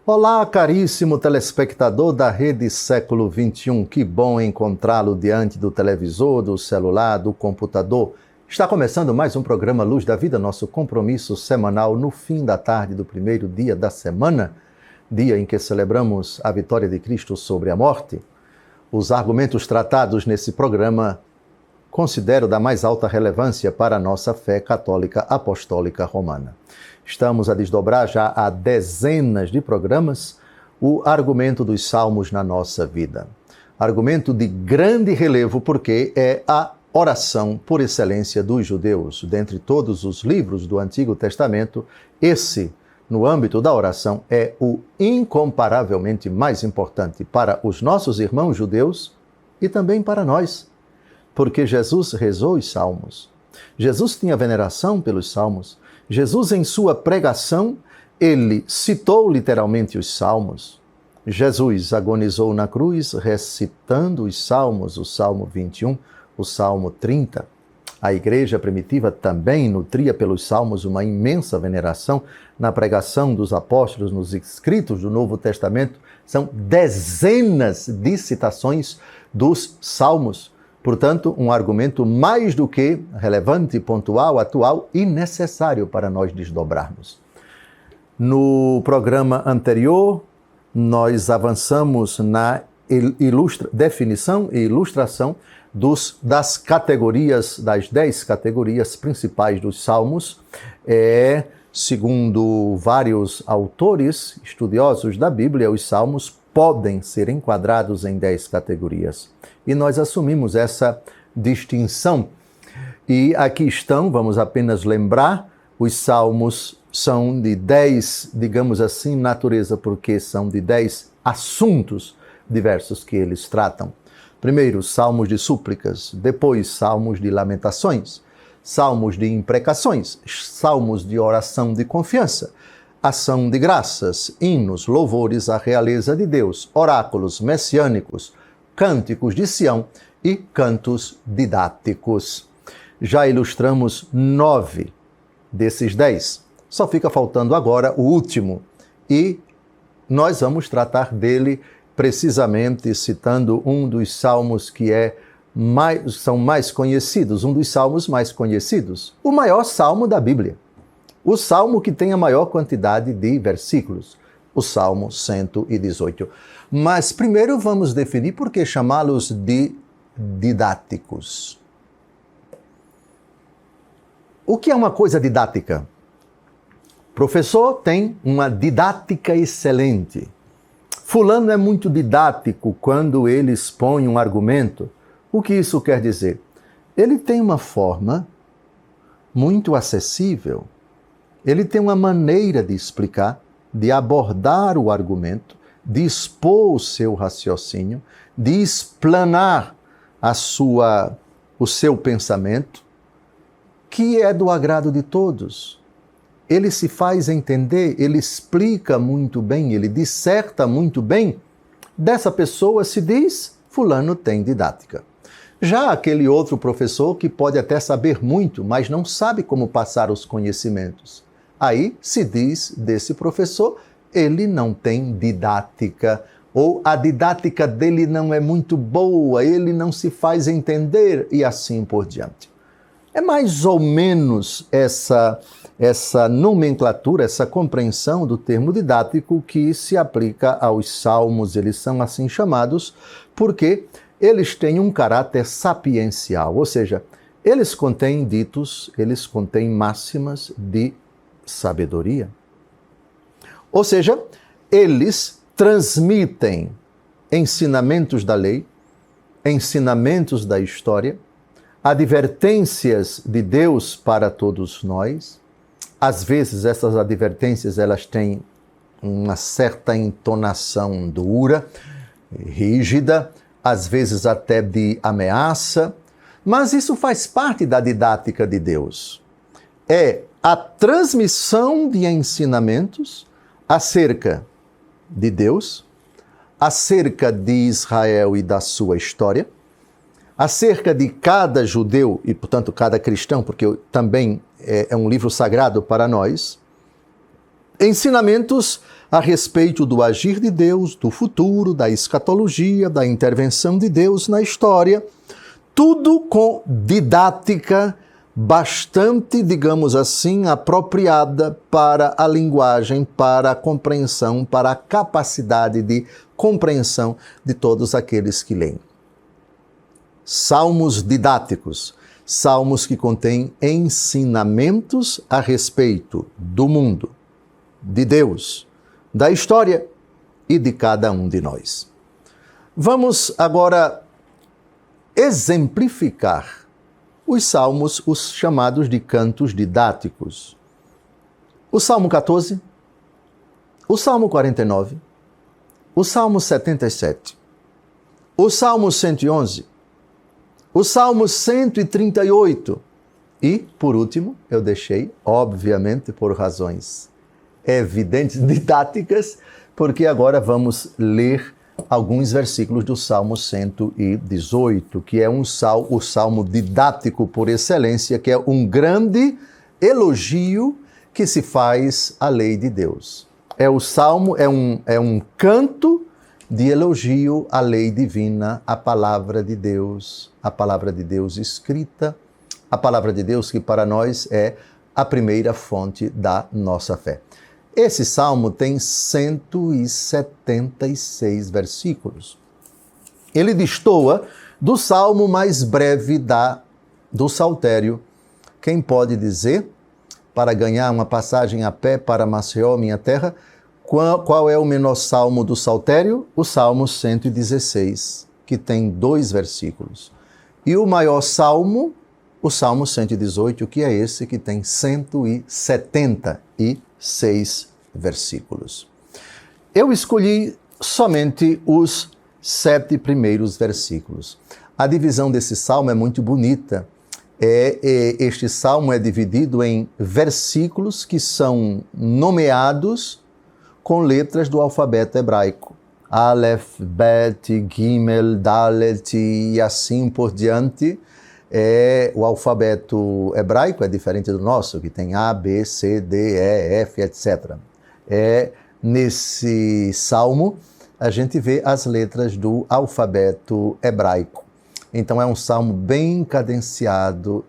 Olá, caríssimo telespectador da Rede Século XXI. Que bom encontrá-lo diante do televisor, do celular, do computador. Está começando mais um programa Luz da Vida, nosso compromisso semanal no fim da tarde do primeiro dia da semana, dia em que celebramos a vitória de Cristo sobre a morte. Os argumentos tratados nesse programa considero da mais alta relevância para a nossa fé católica apostólica romana. Estamos a desdobrar já há dezenas de programas o argumento dos salmos na nossa vida. Argumento de grande relevo porque é a oração por excelência dos judeus. Dentre todos os livros do Antigo Testamento, esse, no âmbito da oração, é o incomparavelmente mais importante para os nossos irmãos judeus e também para nós. Porque Jesus rezou os salmos. Jesus tinha veneração pelos salmos. Jesus, em sua pregação, ele citou literalmente os salmos. Jesus agonizou na cruz recitando os salmos, o Salmo 21, o Salmo 30. A igreja primitiva também nutria pelos salmos uma imensa veneração. Na pregação dos apóstolos, nos escritos do Novo Testamento, são dezenas de citações dos salmos. Portanto, um argumento mais do que relevante, pontual, atual e necessário para nós desdobrarmos. No programa anterior, nós avançamos na definição e ilustração das categorias, das 10 categorias principais dos salmos. Segundo vários autores estudiosos da Bíblia, os salmos podem ser enquadrados em 10 categorias. E nós assumimos essa distinção. E aqui estão, vamos apenas lembrar, os salmos são de 10, digamos assim, natureza, porque são de 10 assuntos diversos que eles tratam. Primeiro, salmos de súplicas, depois, salmos de lamentações, salmos de imprecações, salmos de oração de confiança, ação de graças, hinos, louvores à realeza de Deus, oráculos messiânicos, cânticos de Sião e cantos didáticos. Já ilustramos 9 desses 10. Só fica faltando agora o último. E nós vamos tratar dele precisamente citando um dos salmos que são mais conhecidos, um dos salmos mais conhecidos. O maior salmo da Bíblia. O salmo que tem a maior quantidade de versículos. O Salmo 118. Mas primeiro vamos definir por que chamá-los de didáticos. O que é uma coisa didática? O professor tem uma didática excelente. Fulano é muito didático quando ele expõe um argumento. O que isso quer dizer? Ele tem uma forma muito acessível. Ele tem uma maneira de explicar, de abordar o argumento, de expor o seu raciocínio, de explanar o seu pensamento, que é do agrado de todos. Ele se faz entender, ele explica muito bem, ele disserta muito bem. Dessa pessoa se diz, fulano tem didática. Já aquele outro professor que pode até saber muito, mas não sabe como passar os conhecimentos. Aí se diz desse professor, ele não tem didática, ou a didática dele não é muito boa, ele não se faz entender e assim por diante. É mais ou menos essa nomenclatura, essa compreensão do termo didático que se aplica aos salmos. Eles são assim chamados porque eles têm um caráter sapiencial, ou seja, eles contêm ditos, eles contêm máximas de sabedoria. Ou seja, eles transmitem ensinamentos da lei, ensinamentos da história, advertências de Deus para todos nós. Às vezes essas advertências elas têm uma certa entonação dura, rígida, às vezes até de ameaça, mas isso faz parte da didática de Deus. É a transmissão de ensinamentos acerca de Deus, acerca de Israel e da sua história, acerca de cada judeu e, portanto, cada cristão, porque também é um livro sagrado para nós, ensinamentos a respeito do agir de Deus, do futuro, da escatologia, da intervenção de Deus na história, tudo com didática bastante, digamos assim, apropriada para a linguagem, para a compreensão, para a capacidade de compreensão de todos aqueles que leem. Salmos didáticos, salmos que contêm ensinamentos a respeito do mundo, de Deus, da história e de cada um de nós. Vamos agora exemplificar os salmos, os chamados de cantos didáticos. O Salmo 14, o Salmo 49, o Salmo 77, o Salmo 111, o Salmo 138 e, por último, eu deixei, obviamente, por razões evidentes, didáticas, porque agora vamos ler alguns versículos do Salmo 118, que é o salmo didático por excelência, que é um grande elogio que se faz à lei de Deus. O salmo é um canto de elogio à lei divina, à palavra de Deus escrita, a palavra de Deus que para nós é a primeira fonte da nossa fé. Esse salmo tem 176 versículos. Ele destoa do salmo mais breve do Saltério. Quem pode dizer, para ganhar uma passagem a pé para Maceió, minha terra, qual é o menor salmo do Saltério? O Salmo 116, que tem 2 versículos. E o maior salmo, o Salmo 118, que é esse que tem 176 versículos. Eu escolhi somente os 7 primeiros versículos. A divisão desse salmo é muito bonita. Este salmo é dividido em versículos que são nomeados com letras do alfabeto hebraico. Aleph, Bet, Gimel, Dalet e assim por diante. O alfabeto hebraico é diferente do nosso, que tem A, B, C, D, E, F, etc. Nesse salmo, a gente vê as letras do alfabeto hebraico. Então é um salmo bem cadenciado,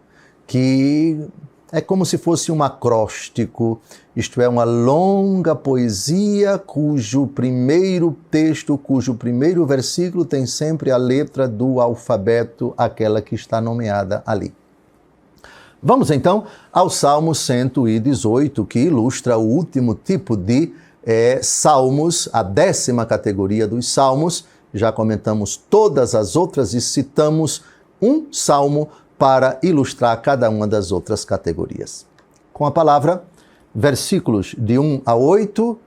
que é como se fosse um acróstico, isto é, uma longa poesia cujo primeiro texto, cujo primeiro versículo tem sempre a letra do alfabeto, aquela que está nomeada ali. Vamos então ao Salmo 118, que ilustra o último tipo de salmos, a 10ª categoria dos salmos. Já comentamos todas as outras e citamos um salmo para ilustrar cada uma das outras categorias. Com a palavra, versículos de 1 a 8,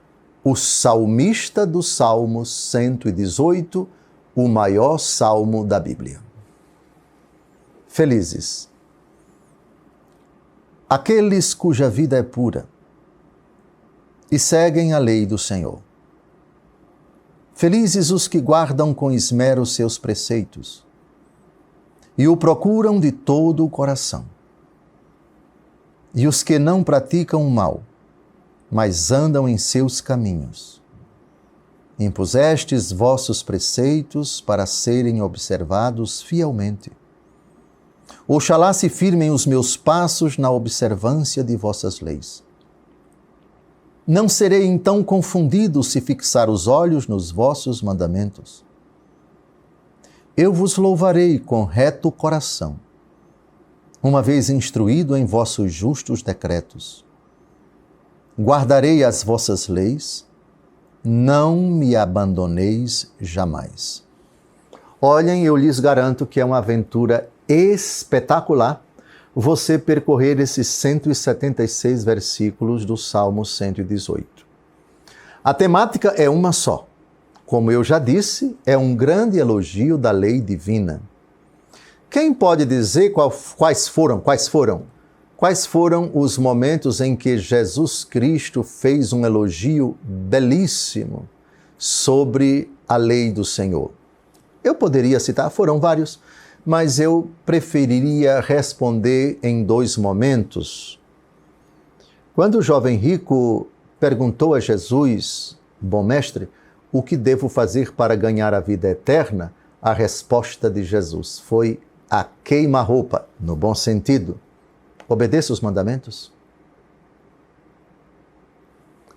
o salmista do Salmo 118, o maior salmo da Bíblia. Felizes aqueles cuja vida é pura e seguem a lei do Senhor. Felizes os que guardam com esmero seus preceitos e o procuram de todo o coração. E os que não praticam o mal, mas andam em seus caminhos. Impusestes vossos preceitos para serem observados fielmente. Oxalá se firmem os meus passos na observância de vossas leis. Não serei então confundido se fixar os olhos nos vossos mandamentos. Eu vos louvarei com reto coração, uma vez instruído em vossos justos decretos. Guardarei as vossas leis, não me abandoneis jamais. Olhem, eu lhes garanto que é uma aventura espetacular você percorrer esses 176 versículos do Salmo 118. A temática é uma só. Como eu já disse, é um grande elogio da lei divina. Quem pode dizer quais foram os momentos em que Jesus Cristo fez um elogio belíssimo sobre a lei do Senhor. Eu poderia citar, foram vários, mas eu preferiria responder em 2 momentos. Quando o jovem rico perguntou a Jesus, bom mestre, o que devo fazer para ganhar a vida eterna? A resposta de Jesus foi a queima-roupa, no bom sentido. Obedeça os mandamentos.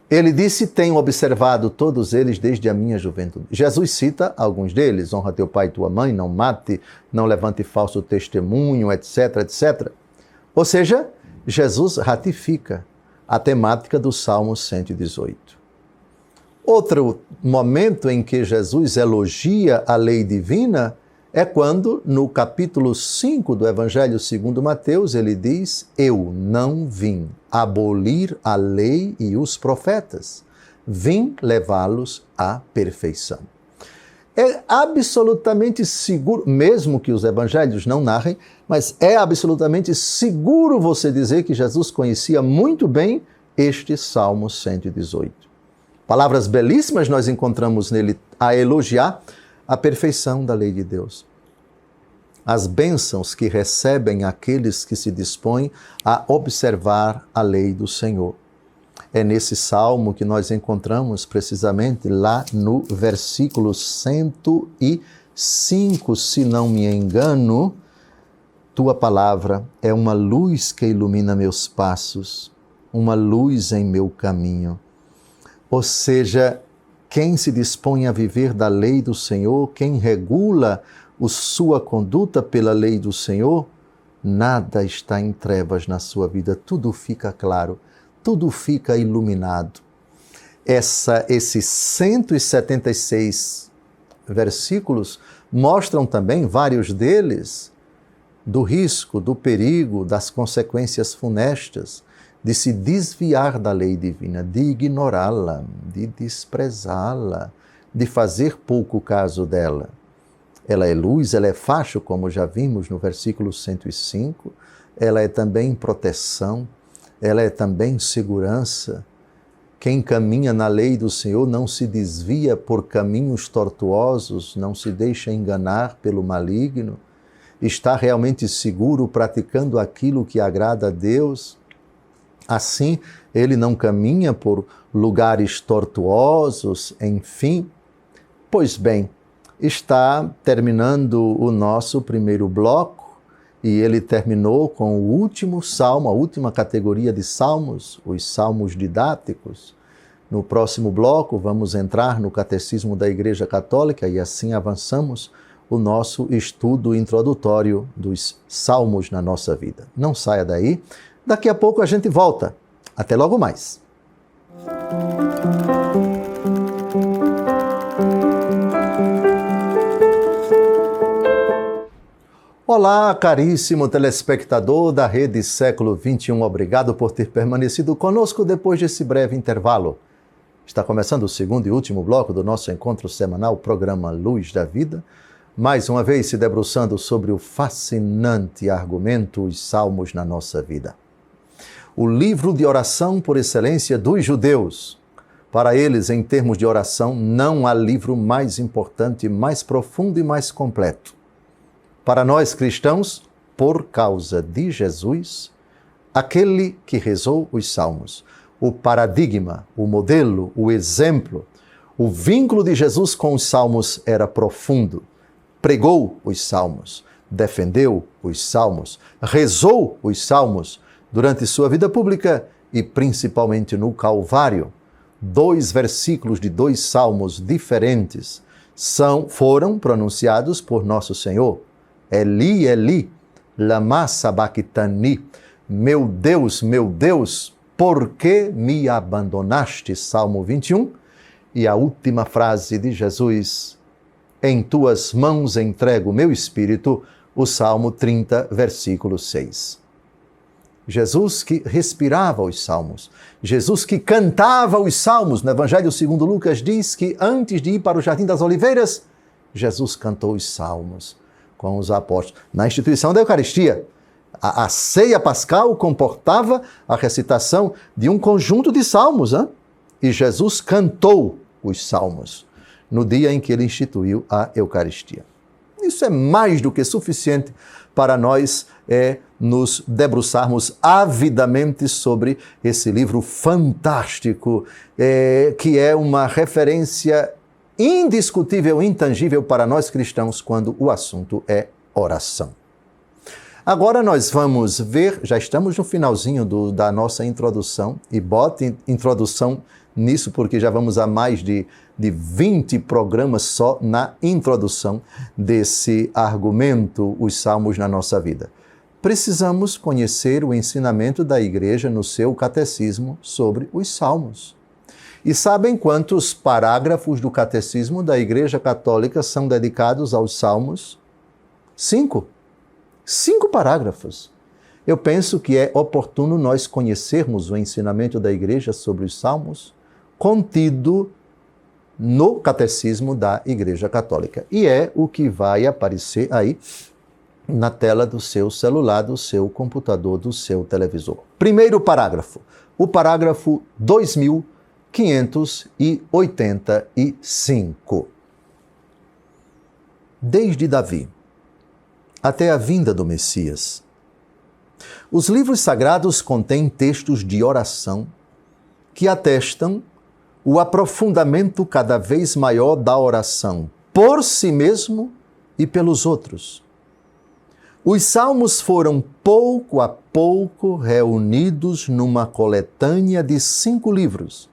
Ele disse, tenho observado todos eles desde a minha juventude. Jesus cita alguns deles, honra teu pai e tua mãe, não mate, não levante falso testemunho, etc, etc. Ou seja, Jesus ratifica a temática do Salmo 118. Outro momento em que Jesus elogia a lei divina é quando, no capítulo 5 do Evangelho segundo Mateus, ele diz, eu não vim abolir a lei e os profetas, vim levá-los à perfeição. É absolutamente seguro, mesmo que os evangelhos não narrem, mas é absolutamente seguro você dizer que Jesus conhecia muito bem este Salmo 118. Palavras belíssimas nós encontramos nele a elogiar a perfeição da lei de Deus. As bênçãos que recebem aqueles que se dispõem a observar a lei do Senhor. É nesse salmo que nós encontramos precisamente lá no versículo 105, se não me engano, tua palavra é uma luz que ilumina meus passos, uma luz em meu caminho. Ou seja, quem se dispõe a viver da lei do Senhor, quem regula sua conduta pela lei do Senhor, nada está em trevas na sua vida, tudo fica claro, tudo fica iluminado. Esses 176 versículos mostram também, vários deles, do risco, do perigo, das consequências funestas de se desviar da lei divina, de ignorá-la, de desprezá-la, de fazer pouco caso dela. Ela é luz, ela é facho, como já vimos no versículo 105, ela é também proteção, ela é também segurança. Quem caminha na lei do Senhor não se desvia por caminhos tortuosos, não se deixa enganar pelo maligno, está realmente seguro praticando aquilo que agrada a Deus. Assim, ele não caminha por lugares tortuosos, enfim. Pois bem, está terminando o nosso primeiro bloco e ele terminou com o último salmo, a última categoria de salmos, os salmos didáticos. No próximo bloco vamos entrar no Catecismo da Igreja Católica e assim avançamos o nosso estudo introdutório dos salmos na nossa vida. Não saia daí, daqui a pouco a gente volta. Até logo mais. Olá, caríssimo telespectador da Rede Século XXI. Obrigado por ter permanecido conosco depois desse breve intervalo. Está começando o segundo e último bloco do nosso encontro semanal, programa Luz da Vida. Mais uma vez se debruçando sobre o fascinante argumento, os Salmos na nossa vida. O livro de oração por excelência dos judeus. Para eles, em termos de oração, não há livro mais importante, mais profundo e mais completo. Para nós cristãos, por causa de Jesus, aquele que rezou os Salmos, o paradigma, o modelo, o exemplo, o vínculo de Jesus com os Salmos era profundo. Pregou os Salmos, defendeu os Salmos, rezou os Salmos durante sua vida pública e principalmente no Calvário. 2 versículos de 2 salmos diferentes foram pronunciados por Nosso Senhor. Eli, Eli, lama sabachthani. Meu Deus, por que me abandonaste? Salmo 21. E a última frase de Jesus, em tuas mãos entrego o meu espírito, o Salmo 30, versículo 6. Jesus que respirava os salmos, Jesus que cantava os salmos. No Evangelho segundo Lucas diz que antes de ir para o Jardim das Oliveiras, Jesus cantou os salmos com os apóstolos. Na instituição da Eucaristia, a ceia pascal comportava a recitação de um conjunto de salmos, hein? E Jesus cantou os salmos. no dia em que ele instituiu a Eucaristia. Isso é mais do que suficiente para nós nos debruçarmos avidamente sobre esse livro fantástico, que é uma referência indiscutível, intangível para nós cristãos quando o assunto é oração. Agora nós vamos ver, já estamos no finalzinho da nossa introdução, e bote introdução nisso porque já vamos a mais de 20 programas só na introdução desse argumento, os Salmos na nossa vida. Precisamos conhecer o ensinamento da Igreja no seu catecismo sobre os Salmos. E sabem quantos parágrafos do catecismo da Igreja Católica são dedicados aos Salmos? 5. 5 parágrafos. Eu penso que é oportuno nós conhecermos o ensinamento da Igreja sobre os Salmos contido no catecismo da Igreja Católica. E é o que vai aparecer aí na tela do seu celular, do seu computador, do seu televisor. Primeiro parágrafo, o parágrafo 2585. Desde Davi até a vinda do Messias, os livros sagrados contêm textos de oração que atestam o aprofundamento cada vez maior da oração por si mesmo e pelos outros. Os salmos foram pouco a pouco reunidos numa coletânea de 5 livros,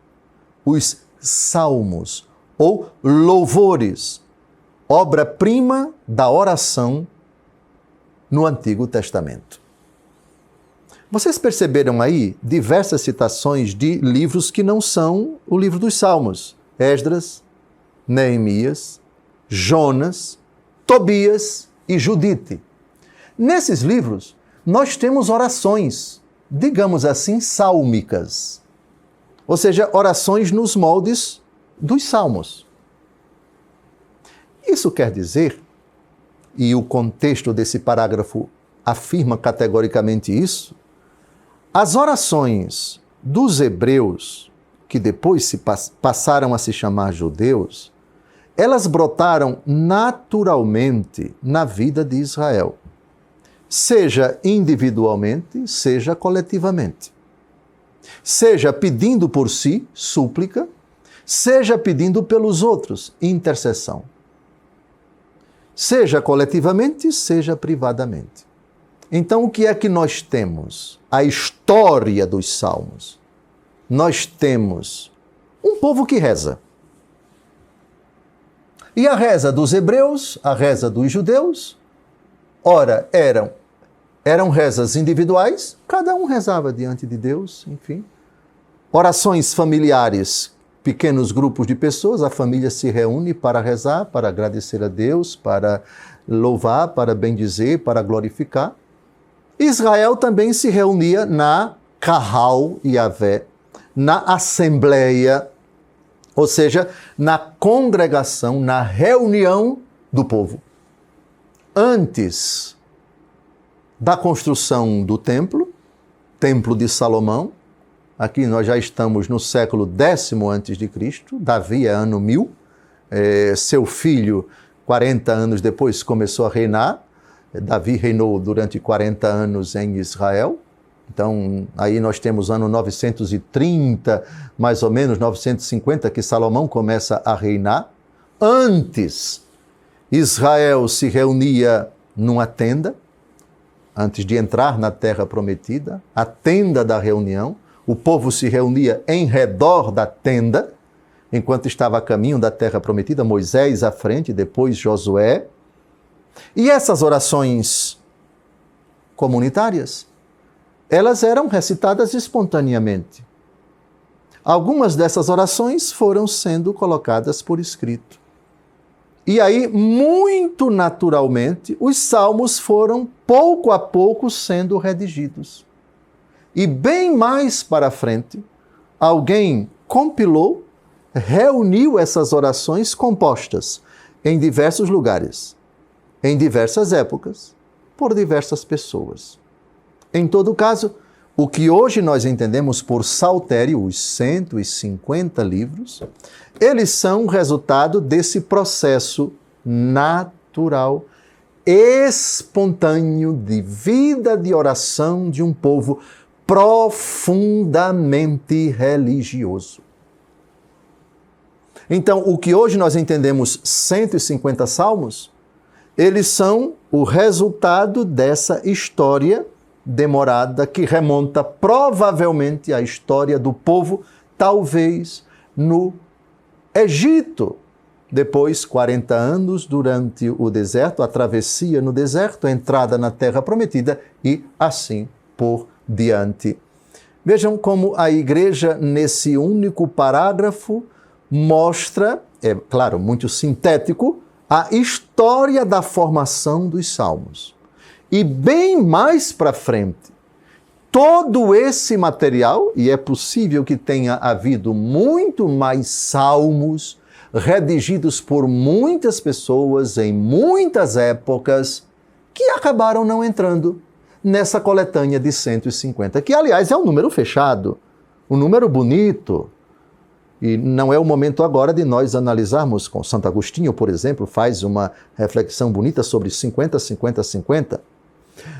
os Salmos ou Louvores, obra-prima da oração no Antigo Testamento. Vocês perceberam aí diversas citações de livros que não são o livro dos Salmos? Esdras, Neemias, Jonas, Tobias e Judite. Nesses livros, nós temos orações, digamos assim, sálmicas. Ou seja, orações nos moldes dos Salmos. Isso quer dizer, e o contexto desse parágrafo afirma categoricamente isso, as orações dos hebreus, que depois passaram a se chamar judeus, elas brotaram naturalmente na vida de Israel, seja individualmente, seja coletivamente. Seja pedindo por si, súplica, seja pedindo pelos outros, intercessão. Seja coletivamente, seja privadamente. Então, o que é que nós temos? A história dos Salmos. Nós temos um povo que reza. E a reza dos hebreus, a reza dos judeus, ora, eram rezas individuais, cada um rezava diante de Deus, enfim. Orações familiares, pequenos grupos de pessoas, a família se reúne para rezar, para agradecer a Deus, para louvar, para bendizer, para glorificar. Israel também se reunia na Kahal Yavé, na Assembleia, ou seja, na congregação, na reunião do povo. Antes da construção do Templo de Salomão, aqui nós já estamos no século X a.C., Davi é ano 1000, seu filho, 40 anos depois, começou a reinar. Davi reinou durante 40 anos em Israel. Então, aí nós temos ano 930, mais ou menos 950, que Salomão começa a reinar. Antes, Israel se reunia numa tenda, antes de entrar na terra prometida, a tenda da reunião. O povo se reunia em redor da tenda, enquanto estava a caminho da terra prometida, Moisés à frente, depois Josué. E essas orações comunitárias, elas eram recitadas espontaneamente. Algumas dessas orações foram sendo colocadas por escrito. E aí, muito naturalmente, os salmos foram, pouco a pouco, sendo redigidos. E bem mais para frente, alguém compilou, reuniu essas orações compostas em diversos lugares, em diversas épocas, por diversas pessoas. Em todo caso, o que hoje nós entendemos por saltério, os 150 livros, eles são resultado desse processo natural, espontâneo de vida de oração de um povo profundamente religioso. Então, o que hoje nós entendemos 150 salmos, eles são o resultado dessa história demorada que remonta provavelmente à história do povo, talvez no Egito. Depois, 40 anos durante o deserto, a travessia no deserto, a entrada na terra prometida e assim por diante. Vejam como a igreja, nesse único parágrafo, mostra, é claro, muito sintético, a história da formação dos salmos. E bem mais para frente, todo esse material, e é possível que tenha havido muito mais salmos redigidos por muitas pessoas em muitas épocas, que acabaram não entrando nessa coletânea de 150, que, aliás, é um número fechado, um número bonito. E não é o momento agora de nós analisarmos, com Santo Agostinho, por exemplo, faz uma reflexão bonita sobre 50, 50, 50.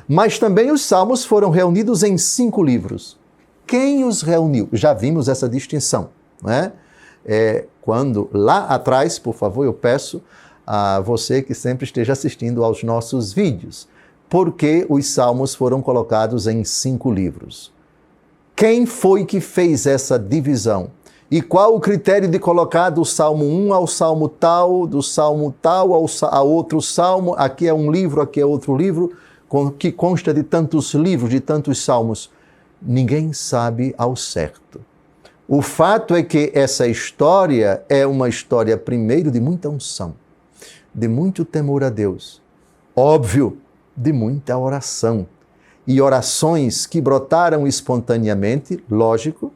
Mas também os salmos foram reunidos em 5 livros. Quem os reuniu? Já vimos essa distinção, não é? Quando lá atrás, por favor, eu peço a você que sempre esteja assistindo aos nossos vídeos, porque os salmos foram colocados em 5 livros. Quem foi que fez essa divisão? E qual o critério de colocar do Salmo 1 ao Salmo tal, do Salmo tal ao outro Salmo? Aqui é um livro, aqui é outro livro, que consta de tantos livros, de tantos salmos. Ninguém sabe ao certo. O fato é que essa história é uma história, primeiro, de muita unção, de muito temor a Deus. Óbvio, de muita oração. E orações que brotaram espontaneamente, lógico,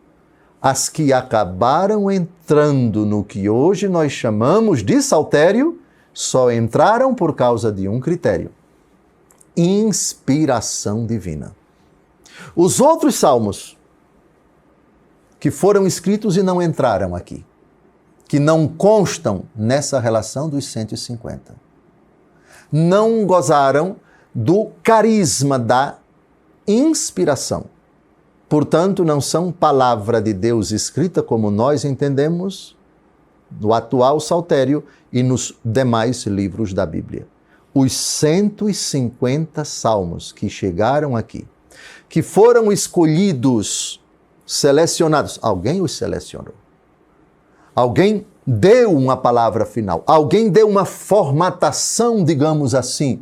as que acabaram entrando no que hoje nós chamamos de saltério, só entraram por causa de um critério: inspiração divina. Os outros salmos que foram escritos e não entraram aqui, que não constam nessa relação dos 150, não gozaram do carisma da inspiração. Portanto, não são palavra de Deus escrita como nós entendemos no atual saltério e nos demais livros da Bíblia. Os 150 salmos que chegaram aqui, que foram escolhidos, selecionados, alguém os selecionou. Alguém deu uma palavra final, alguém deu uma formatação, digamos assim,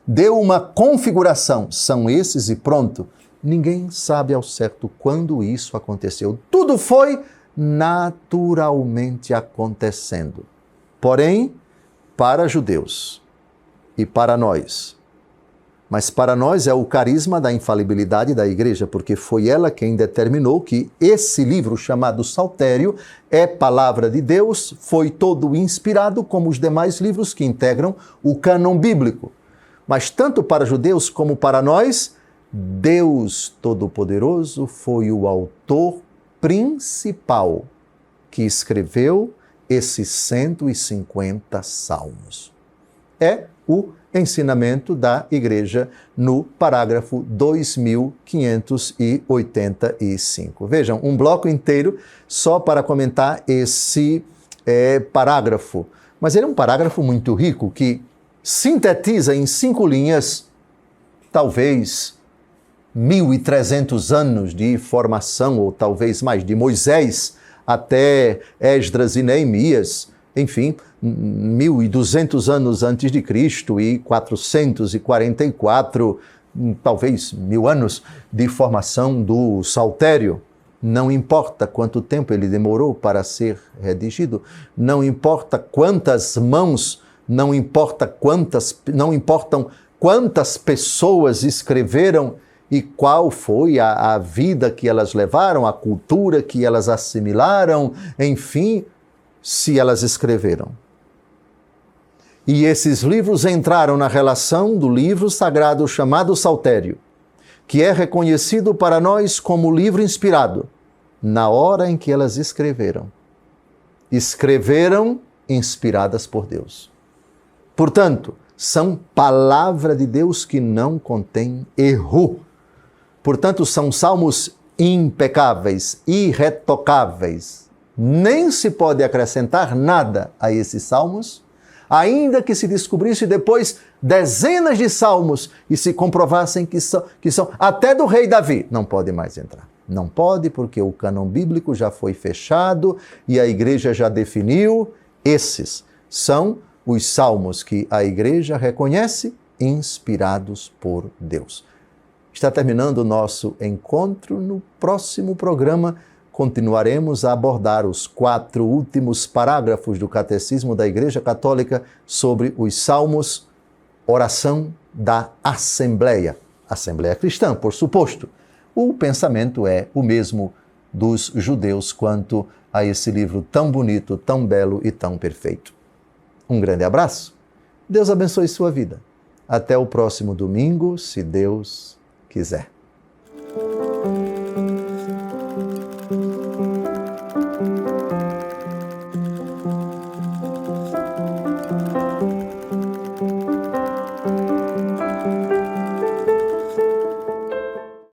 deu uma configuração. São esses e pronto. Ninguém sabe ao certo quando isso aconteceu. Tudo foi naturalmente acontecendo. Porém, para judeus e para nós, mas para nós é o carisma da infalibilidade da igreja, porque foi ela quem determinou que esse livro chamado Saltério é palavra de Deus, foi todo inspirado como os demais livros que integram o cânon bíblico. Mas tanto para judeus como para nós, Deus Todo-Poderoso foi o autor principal que escreveu esses 150 salmos. É o ensinamento da igreja no parágrafo 2585. Vejam, um bloco inteiro só para comentar esse parágrafo. Mas ele é um parágrafo muito rico que sintetiza em 5 linhas, talvez 1.300 anos de formação, ou talvez mais, de Moisés até Esdras e Neemias, enfim, 1.200 anos antes de Cristo e 444, talvez 1.000 anos de formação do Saltério. Não importa quanto tempo ele demorou para ser redigido, não importa quantas mãos, não importam quantas pessoas escreveram e qual foi a vida que elas levaram, a cultura que elas assimilaram, enfim, se elas escreveram. E esses livros entraram na relação do livro sagrado chamado Saltério, que é reconhecido para nós como livro inspirado, na hora em que elas escreveram. Escreveram inspiradas por Deus. Portanto, são palavra de Deus que não contém erro. Portanto, são salmos impecáveis, irretocáveis. Nem se pode acrescentar nada a esses salmos, ainda que se descobrisse depois dezenas de salmos e se comprovassem que são até do rei Davi. Não pode mais entrar. Não pode, porque o cânon bíblico já foi fechado e a igreja já definiu. Esses são os salmos que a igreja reconhece inspirados por Deus. Está terminando o nosso encontro. No próximo programa, continuaremos a abordar os 4 últimos parágrafos do Catecismo da Igreja Católica sobre os salmos, oração da Assembleia. Assembleia cristã, por suposto. O pensamento é o mesmo dos judeus quanto a esse livro tão bonito, tão belo e tão perfeito. Um grande abraço. Deus abençoe sua vida. Até o próximo domingo, se Deus quiser.